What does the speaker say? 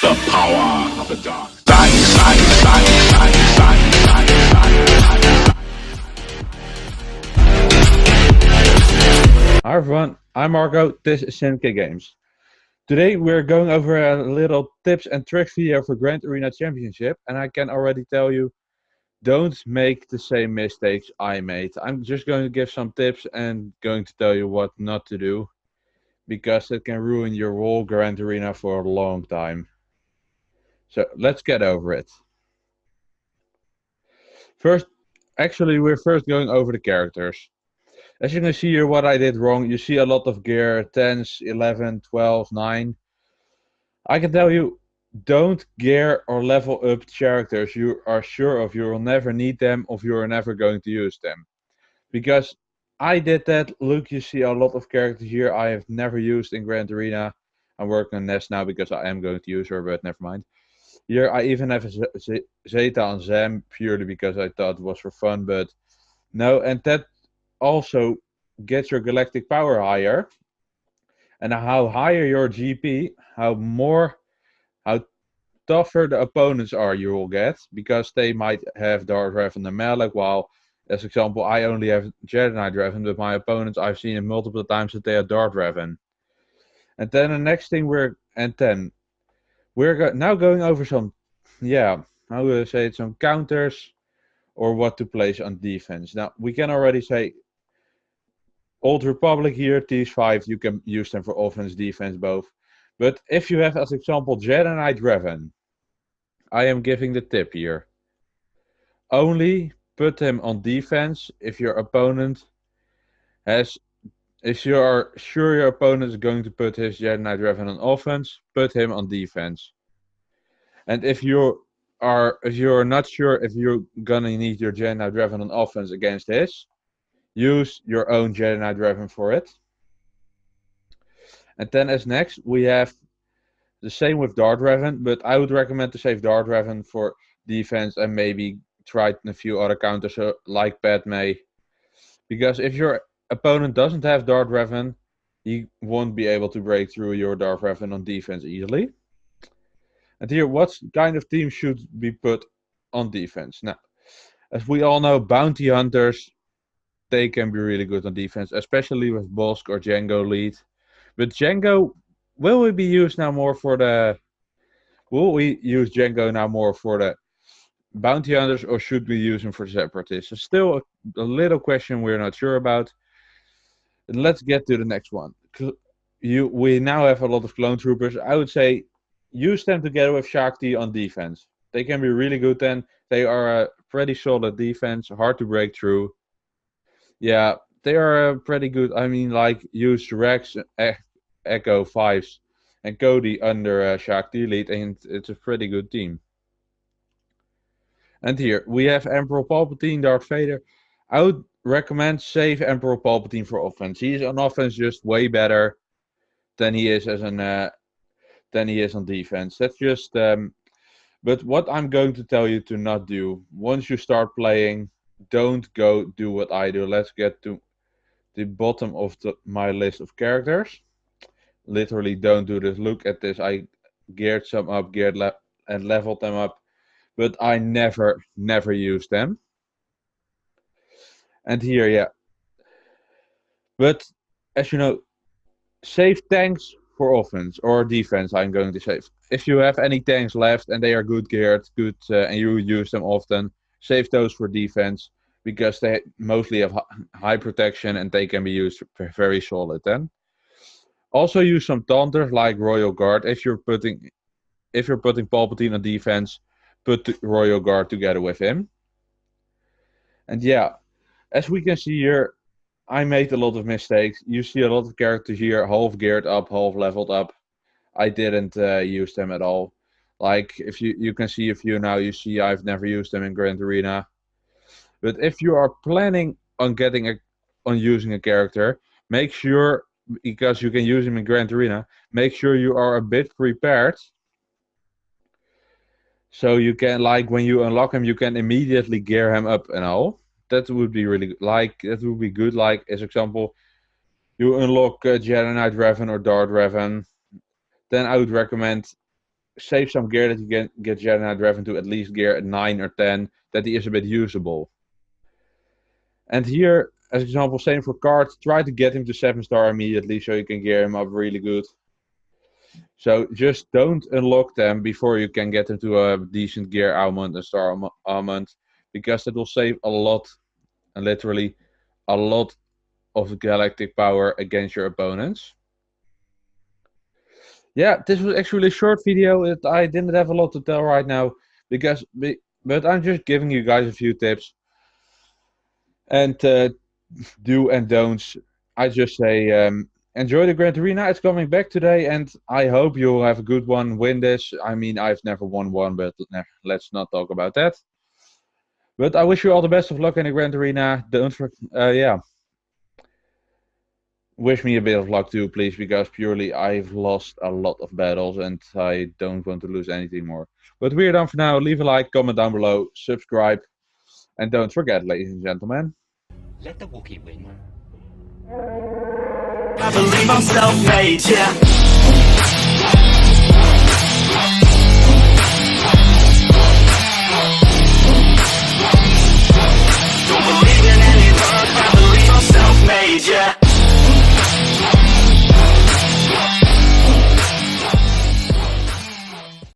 The power of the dark. Bang, bang, bang, bang, bang, bang, bang, bang. Hi everyone, I'm Marco, this is SWGoH Games. Today we're going over a little tips and tricks video for Grand Arena Championship, and I can already tell you, don't make the same mistakes I made. I'm just going to give some tips and going to tell you what not to do, because it can ruin your whole Grand Arena for a long time. So let's get over it. We're first going over the characters. As you can see here what I did wrong, you see a lot of gear, 10s, 11, 12, 9. I can tell you, don't gear or level up characters you are sure of you will never need them or you are never going to use them. Because I did that. Look, you see a lot of characters here I have never used in Grand Arena. I'm working on Ness now because I am going to use her, but never mind. Here I even have a Zeta on Zam purely because I thought it was for fun, but no, and that also gets your galactic power higher. And how higher your GP, how tougher the opponents are you will get, because they might have Darth Revan and Malak, while, as example, I only have Jedi Knight Revan, but my opponents, I've seen it multiple times that they are Darth Revan. And then the next thing we're now going over some, how do I say it, some counters or what to place on defense. Now, we can already say Old Republic here, these 5, you can use them for offense, defense, both. But if you have, as example, Jedi Knight Revan, I am giving the tip here. Only put him on defense if your opponent if you are sure your opponent is going to put his Jedi Knight Revan on offense, put him on defense. And if you're not sure if you're gonna need your Jedi Knight Revan on offense against his, use your own Jedi Knight Revan for it. And then as next, we have the same with Darth Revan, but I would recommend to save Darth Revan for defense and maybe try a few other counters like Padme. Because if your opponent doesn't have Darth Revan, he won't be able to break through your Darth Revan on defense easily. And here, what kind of team should be put on defense? Now, as we all know, bounty hunters, they can be really good on defense, especially with Bosk or Django lead. But Django, will we use Django now more for the bounty hunters, or should we use him for the separatists? It's still a little question we're not sure about. Let's get to the next one. We now have a lot of clone troopers. I would say use them together with Shakti on defense. They can be really good then. They are a pretty solid defense, hard to break through. Yeah, they are pretty good. I mean, like, use Rex, Echo 5s, and Cody under Shakti lead, and it's a pretty good team. And here, we have Emperor Palpatine, Darth Vader. I would recommend save Emperor Palpatine for offense. He's on offense just way better than he is on defense. That's just but what I'm going to tell you to not do, once you start playing, don't go do what I do. Let's get to the bottom of my list of characters. Literally, don't do this. Look at this. I geared some up, and leveled them up, but I never use them. And here, yeah. But as you know, save tanks for offense or defense. I'm going to save. If you have any tanks left and they are good geared, and you use them often, save those for defense, because they mostly have high protection and they can be used very solid then. Also use some taunters like Royal Guard. If you're putting Palpatine on defense, put the Royal Guard together with him. And yeah, as we can see here, I made a lot of mistakes. You see a lot of characters here half geared up, half leveled up. I didn't use them at all. Like, if you can see a few now, you see I've never used them in Grand Arena. But if you are planning on using a character, make sure, because you can use him in Grand Arena, make sure you are a bit prepared. So you can, like, when you unlock him, you can immediately gear him up and all. That would be really good. Like, as example, you unlock Jedi Knight Revan or Darth Revan, then I would recommend save some gear that you can get Jedi Knight Revan to at least gear 9 or 10, that he is a bit usable. And here, as example, same for cards, try to get him to 7-star immediately so you can gear him up really good. So just don't unlock them before you can get them to a decent gear almond and star almond, because it will save a lot, and literally a lot of galactic power against your opponents. Yeah, this was actually a short video. I didn't have a lot to tell right now, but I'm just giving you guys a few tips. And do and don'ts. I just say enjoy the Grand Arena. It's coming back today, and I hope you'll have a good one. Win this. I mean, I've never won one, but let's not talk about that. But I wish you all the best of luck in the Grand Arena. Don't wish me a bit of luck too, please, because purely I've lost a lot of battles and I don't want to lose anything more. But we're done for now. Leave a like, comment down below, subscribe, and don't forget, ladies and gentlemen, let the Wookiee win. I believe I'm self-made, yeah.